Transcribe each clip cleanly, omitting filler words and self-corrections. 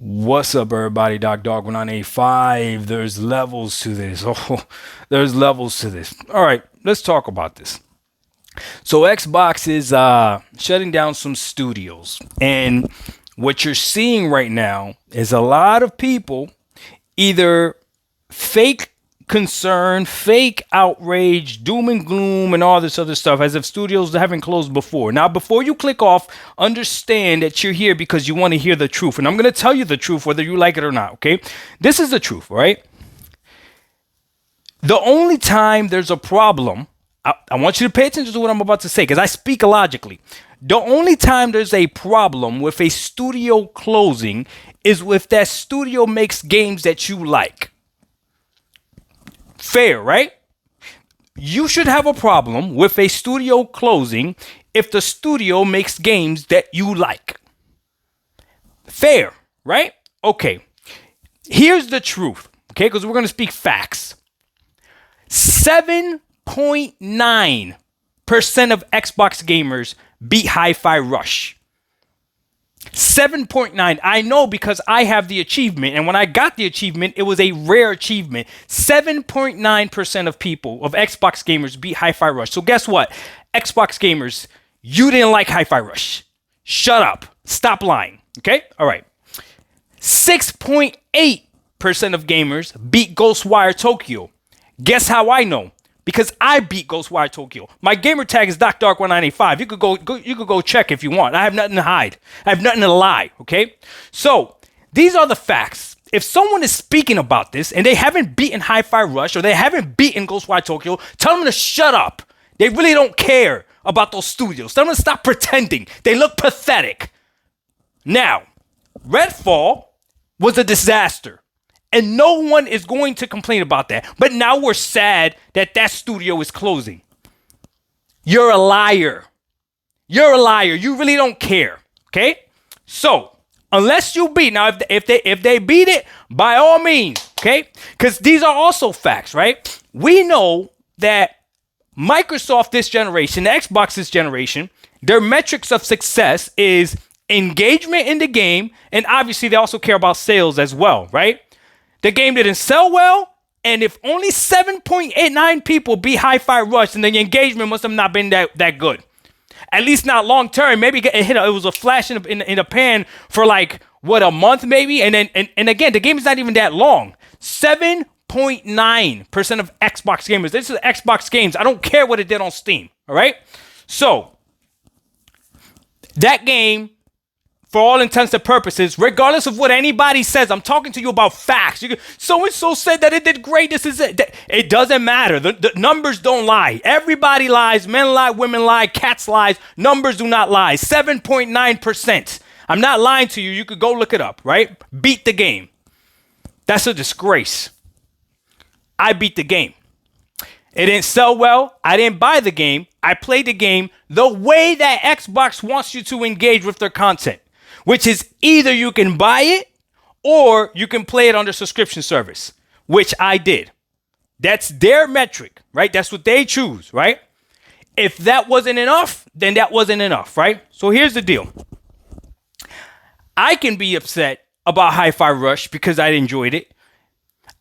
What's up, everybody? Dog 1985. There's levels to this. Oh, there's levels to this. All right, let's talk about this. So Xbox is shutting down some studios, and what you're seeing right now is a lot of people either fake concern, fake outrage, doom and gloom, and all this other stuff as if studios haven't closed before. Now, before you click off, understand that you're here because you want to hear the truth. And I'm going to tell you the truth whether you like it or not, okay? This is the truth, right? The only time there's a problem, I want you to pay attention to what I'm about to say because I speak logically. The only time there's a problem with a studio closing is if that studio makes games that you like. Fair, right? You should have a problem with a studio closing if the studio makes games that you like. Fair, right? Okay. Here's the truth, okay? Because we're going to speak facts. 7.9% of Xbox gamers beat Hi-Fi Rush. 7.9. I know because I have the achievement. And when I got the achievement, it was a rare achievement. 7.9% of people, of Xbox gamers, beat Hi-Fi Rush. So guess what? Xbox gamers, you didn't like Hi-Fi Rush. Shut up. Stop lying. Okay? All right. 6.8% of gamers beat Ghostwire Tokyo. Guess how I know? Because I beat Ghostwire Tokyo. My gamer tag is Dog1985. You could go check if you want. I have nothing to hide. I have nothing to lie, okay? So, these are the facts. If someone is speaking about this and they haven't beaten Hi-Fi Rush or they haven't beaten Ghostwire Tokyo, tell them to shut up. They really don't care about those studios. Tell them to stop pretending. They look pathetic. Now, Redfall was a disaster. And no one is going to complain about that. But now we're sad that that studio is closing. You're a liar. You're a liar. You really don't care. Okay? So, unless you beat, now if they beat it, by all means, okay? Because these are also facts, right? We know that Microsoft this generation, the Xbox this generation, their metrics of success is engagement in the game, and obviously they also care about sales as well, right? The game didn't sell well, and if only 7.89 people beat Hi-Fi Rush, then the engagement must have not been that good. At least not long term. Maybe it was a flash in the pan for like, what, a month maybe? And then and again, the game is not even that long. 7.9% of Xbox gamers. This is Xbox games. I don't care what it did on Steam, all right? So, that game, for all intents and purposes, regardless of what anybody says, I'm talking to you about facts. So-and-so said that it did great. This is it. It doesn't matter. The numbers don't lie. Everybody lies. Men lie. Women lie. Cats lie. Numbers do not lie. 7.9%. I'm not lying to you. You could go look it up, right? Beat the game. That's a disgrace. I beat the game. It didn't sell well. I didn't buy the game. I played the game the way that Xbox wants you to engage with their content, which is either you can buy it or you can play it on their subscription service, which I did. That's their metric, right? That's what they choose, right? If that wasn't enough, then that wasn't enough, right? So here's the deal. I can be upset about Hi-Fi Rush because I enjoyed it.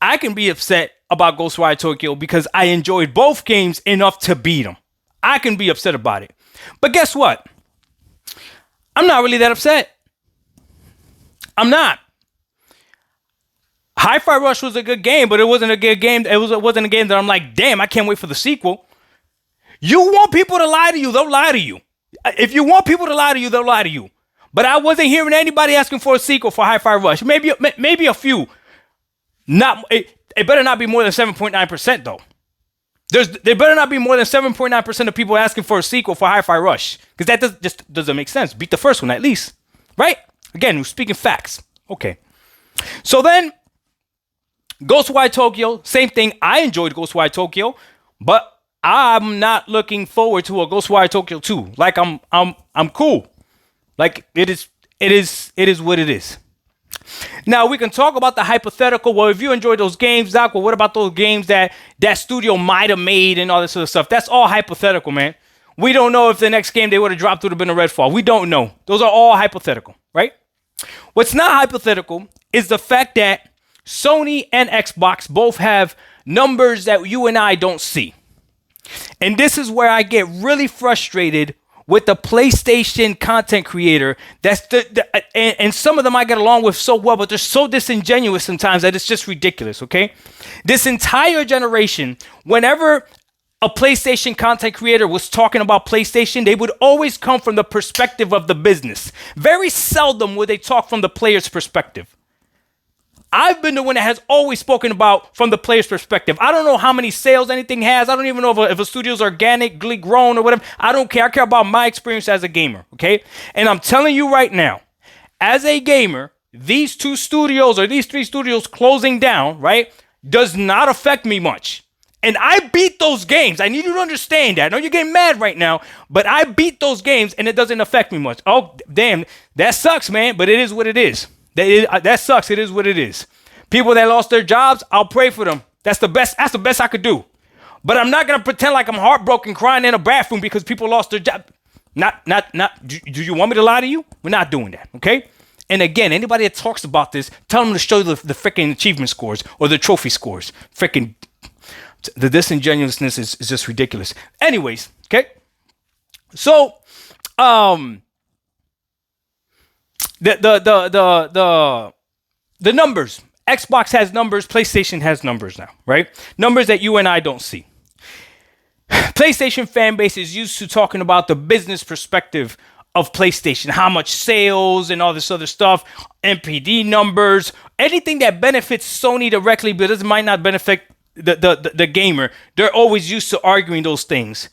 I can be upset about Ghostwire Tokyo because I enjoyed both games enough to beat them. I can be upset about it. But guess what? I'm not really that upset. I'm not. Hi-Fi Rush was a good game, but it wasn't a good game. It wasn't a game that I'm like, damn, I can't wait for the sequel. You want people to lie to you, they'll lie to you. If you want people to lie to you, they'll lie to you. But I wasn't hearing anybody asking for a sequel for Hi-Fi Rush. Maybe a few. It better not be more than 7.9% though. There better not be more than 7.9% of people asking for a sequel for Hi-Fi Rush, because that just doesn't make sense. Beat the first one at least, right? Again, we're speaking facts. Okay. So then, Ghostwire Tokyo, same thing. I enjoyed Ghostwire Tokyo, but I'm not looking forward to a Ghostwire Tokyo 2. Like I'm cool. Like it is what it is. Now we can talk about the hypothetical. Well, if you enjoyed those games, Doc, well, what about those games that studio might have made and all this other stuff? That's all hypothetical, man. We don't know if the next game they would have dropped would have been a Redfall. We don't know. Those are all hypothetical, right? What's not hypothetical is the fact that Sony and Xbox both have numbers that you and I don't see. And this is where I get really frustrated with the PlayStation content creator. And some of them I get along with so well, but they're so disingenuous sometimes that it's just ridiculous, okay? This entire generation, whenever a PlayStation content creator was talking about PlayStation, they would always come from the perspective of the business. Very seldom would they talk from the player's perspective. I've been the one that has always spoken about from the player's perspective. I don't know how many sales anything has. I don't even know if a studio's organically grown or whatever. I don't care. I care about my experience as a gamer, okay? And I'm telling you right now, as a gamer, these 2 studios or these 3 studios closing down, right, does not affect me much. And I beat those games. I need you to understand that. I know you're getting mad right now, but I beat those games and it doesn't affect me much. Oh, damn. That sucks, man, but it is what it is. That sucks. It is what it is. People that lost their jobs, I'll pray for them. That's the best I could do. But I'm not gonna pretend like I'm heartbroken, crying in a bathroom because people lost their job. Not. Do you want me to lie to you? We're not doing that, okay? And again, anybody that talks about this, tell them to show the freaking achievement scores or the trophy scores. Freaking, the disingenuousness is just ridiculous. Anyways, okay. So, the numbers. Xbox has numbers. PlayStation has numbers now, right? Numbers that you and I don't see. PlayStation fan base is used to talking about the business perspective of PlayStation, how much sales and all this other stuff, NPD numbers, anything that benefits Sony directly, but it might not benefit the gamer. They're always used to arguing those things.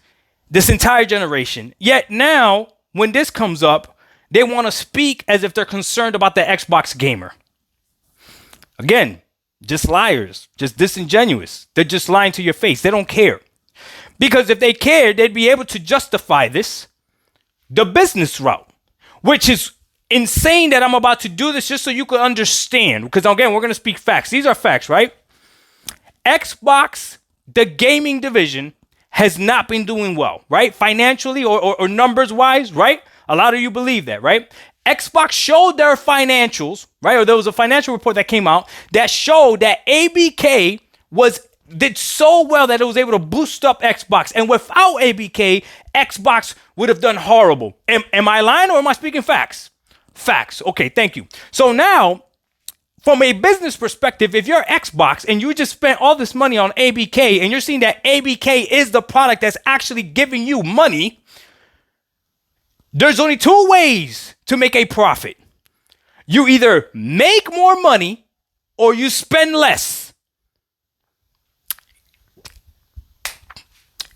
This entire generation. Yet now, when this comes up, they want to speak as if they're concerned about the Xbox gamer. Again, just liars, just disingenuous. They're just lying to your face. They don't care. Because if they cared, they'd be able to justify this the business route, which is insane that I'm about to do this just so you can understand. Because again, we're going to speak facts. These are facts, right? Xbox, the gaming division, has not been doing well, right? Financially or numbers wise, right? A lot of you believe that, right? Xbox showed their financials, right? Or there was a financial report that came out that showed that ABK did so well that it was able to boost up Xbox. And without ABK, Xbox would have done horrible. Am I lying or am I speaking facts? Facts. Okay, thank you. So now, from a business perspective, if you're Xbox and you just spent all this money on ABK and you're seeing that ABK is the product that's actually giving you money, there's only 2 ways to make a profit. You either make more money or you spend less.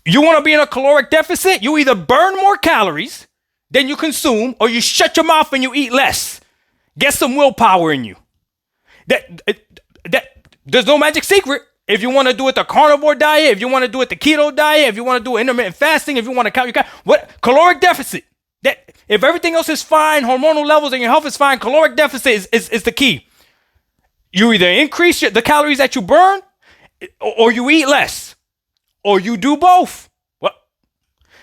You want to be in a caloric deficit? You either burn more calories than you consume or you shut your mouth and you eat less. Get some willpower in you. There's no magic secret. If you want to do it the carnivore diet, if you want to do it the keto diet, if you want to do intermittent fasting, if you want to count your caloric deficit. That if everything else is fine, hormonal levels and your health is fine, caloric deficit is the key. You either increase the calories that you burn or you eat less or you do both. Well,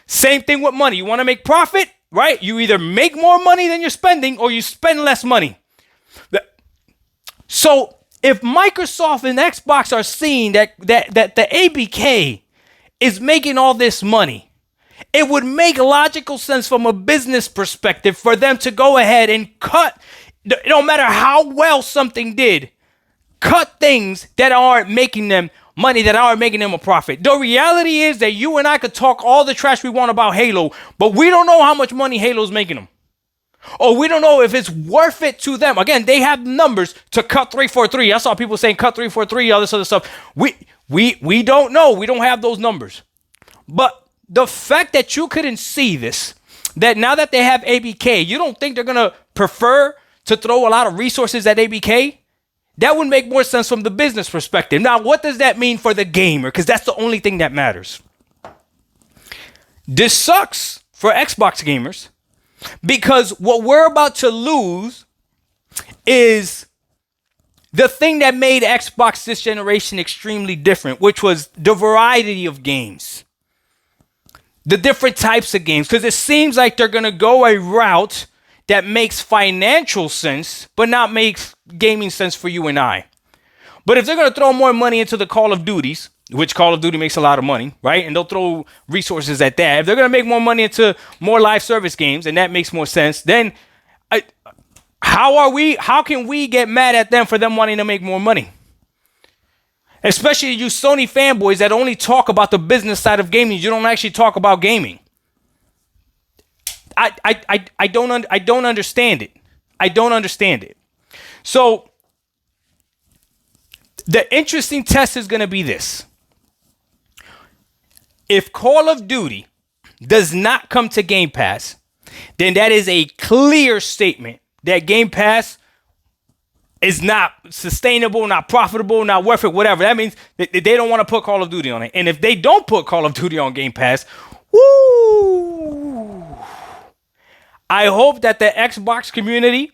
same thing with money. You want to make profit, right? You either make more money than you're spending or you spend less money. So if Microsoft and Xbox are seeing that the ABK is making all this money, it would make logical sense from a business perspective for them to go ahead and cut, no matter how well something did, cut things that aren't making them money, that aren't making them a profit. The reality is that you and I could talk all the trash we want about Halo, but we don't know how much money Halo's making them. Or we don't know if it's worth it to them. Again, they have numbers to cut 343. I saw people saying cut 343, all this other stuff. We don't know. We don't have those numbers. But the fact that you couldn't see this, that now that they have ABK, you don't think they're going to prefer to throw a lot of resources at ABK? That would make more sense from the business perspective. Now, what does that mean for the gamer? Because that's the only thing that matters. This sucks for Xbox gamers because what we're about to lose is the thing that made Xbox this generation extremely different, which was the variety of games. The different types of games, because it seems like they're going to go a route that makes financial sense, but not makes gaming sense for you and I. But if they're going to throw more money into the Call of Duties, which Call of Duty makes a lot of money, right? And they'll throw resources at that. If they're going to make more money into more live service games, and that makes more sense, then how can we get mad at them for them wanting to make more money? Especially you Sony fanboys that only talk about the business side of gaming. You don't actually talk about gaming. I don't understand it. I don't understand it. So the interesting test is going to be this. If Call of Duty does not come to Game Pass, then that is a clear statement that Game Pass is not sustainable, not profitable, not worth it, whatever. That means that they don't want to put Call of Duty on it. And if they don't put Call of Duty on Game Pass, woo! I hope that the Xbox community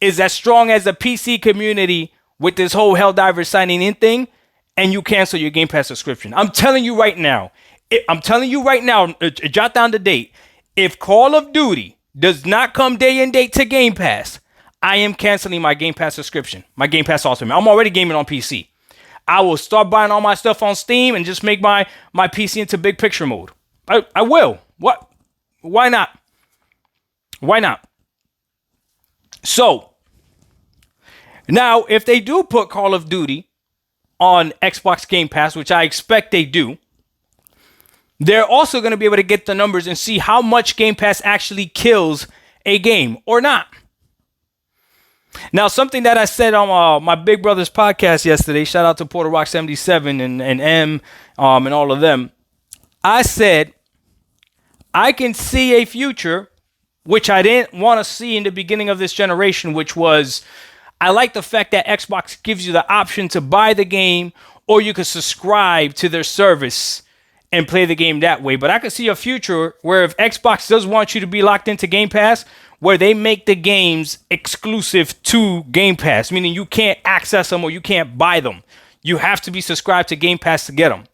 is as strong as the PC community with this whole Helldivers signing in thing, and you cancel your Game Pass subscription. I'm telling you right now, jot down the date. If Call of Duty does not come day and date to Game Pass, I am canceling my Game Pass subscription, my Game Pass Ultimate. I'm already gaming on PC. I will start buying all my stuff on Steam and just make my PC into big picture mode. I will. What? Why not? Why not? So, now, if they do put Call of Duty on Xbox Game Pass, which I expect they do, they're also going to be able to get the numbers and see how much Game Pass actually kills a game or not. Now, something that I said on my Big Brother's podcast yesterday, shout out to Porter Rock 77 and M and all of them. I said, I can see a future, which I didn't want to see in the beginning of this generation, which was, I like the fact that Xbox gives you the option to buy the game or you could subscribe to their service and play the game that way. But I could see a future where if Xbox does want you to be locked into Game Pass, where they make the games exclusive to Game Pass, meaning you can't access them or you can't buy them. You have to be subscribed to Game Pass to get them.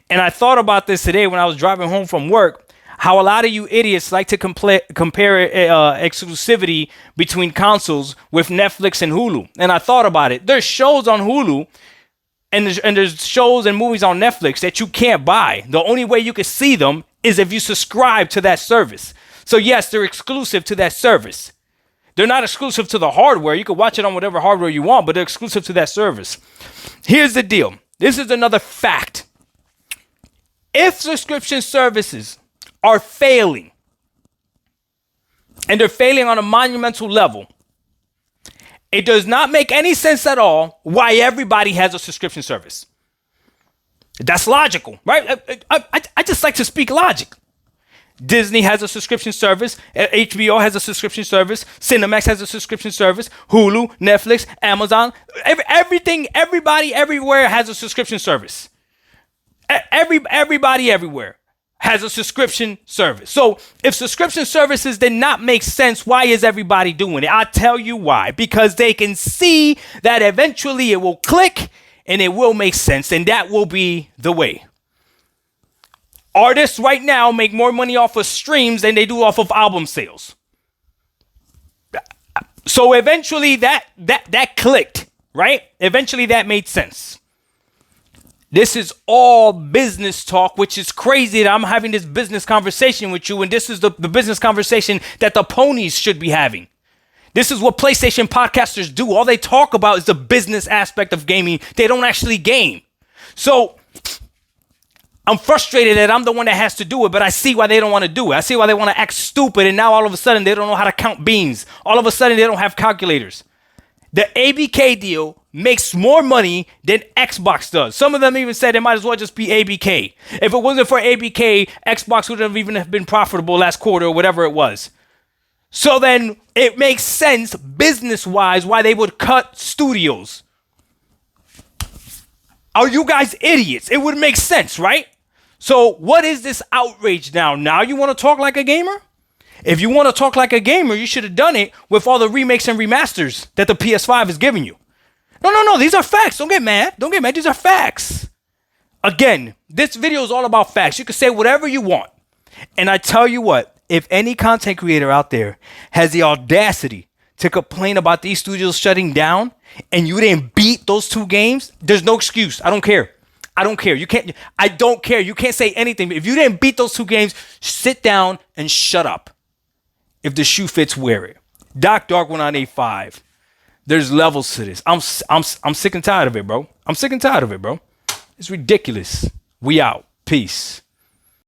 And I thought about this today when I was driving home from work, how a lot of you idiots like to compare exclusivity between consoles with Netflix and Hulu. And I thought about it. There's shows on Hulu and there's shows and movies on Netflix that you can't buy. The only way you can see them is if you subscribe to that service. So yes, they're exclusive to that service. They're not exclusive to the hardware. You can watch it on whatever hardware you want, but they're exclusive to that service. Here's the deal. This is another fact. If subscription services are failing, and they're failing on a monumental level, it does not make any sense at all why everybody has a subscription service. That's logical, right? I just like to speak logic. Disney has a subscription service. HBO has a subscription service. Cinemax has a subscription service. Hulu, Netflix, Amazon, everything, everybody, everywhere has a subscription service. Everybody, everywhere has a subscription service. So if subscription services did not make sense, why is everybody doing it? I'll tell you why. Because they can see that eventually it will click and it will make sense, and that will be the way. Artists right now make more money off of streams than they do off of album sales. So eventually that clicked, right? Eventually that made sense. This is all business talk, which is crazy that I'm having this business conversation with you, and this is the business conversation that the ponies should be having. This is what PlayStation podcasters do. All they talk about is the business aspect of gaming. They don't actually game. So I'm frustrated that I'm the one that has to do it, but I see why they don't want to do it. I see why they want to act stupid, and now all of a sudden they don't know how to count beans. All of a sudden they don't have calculators. The ABK deal makes more money than Xbox does. Some of them even said it might as well just be ABK. If it wasn't for ABK, Xbox would have even been profitable last quarter or whatever it was. So then it makes sense business-wise why they would cut studios. Are you guys idiots? It would make sense, right? So what is this outrage now? Now you want to talk like a gamer? If you want to talk like a gamer, you should have done it with all the remakes and remasters that the PS5 is giving you. No. These are facts. Don't get mad. These are facts. Again, this video is all about facts. You can say whatever you want. And I tell you what, if any content creator out there has the audacity to complain about these studios shutting down and you didn't beat those 2 games, there's no excuse. I don't care. I don't care. You can't. I don't care. You can't say anything. If you didn't beat those 2 games, sit down and shut up. If the shoe fits, wear it. Doc Dark 1985. There's levels to this. I'm sick and tired of it, bro. I'm sick and tired of it, bro. It's ridiculous. We out. Peace.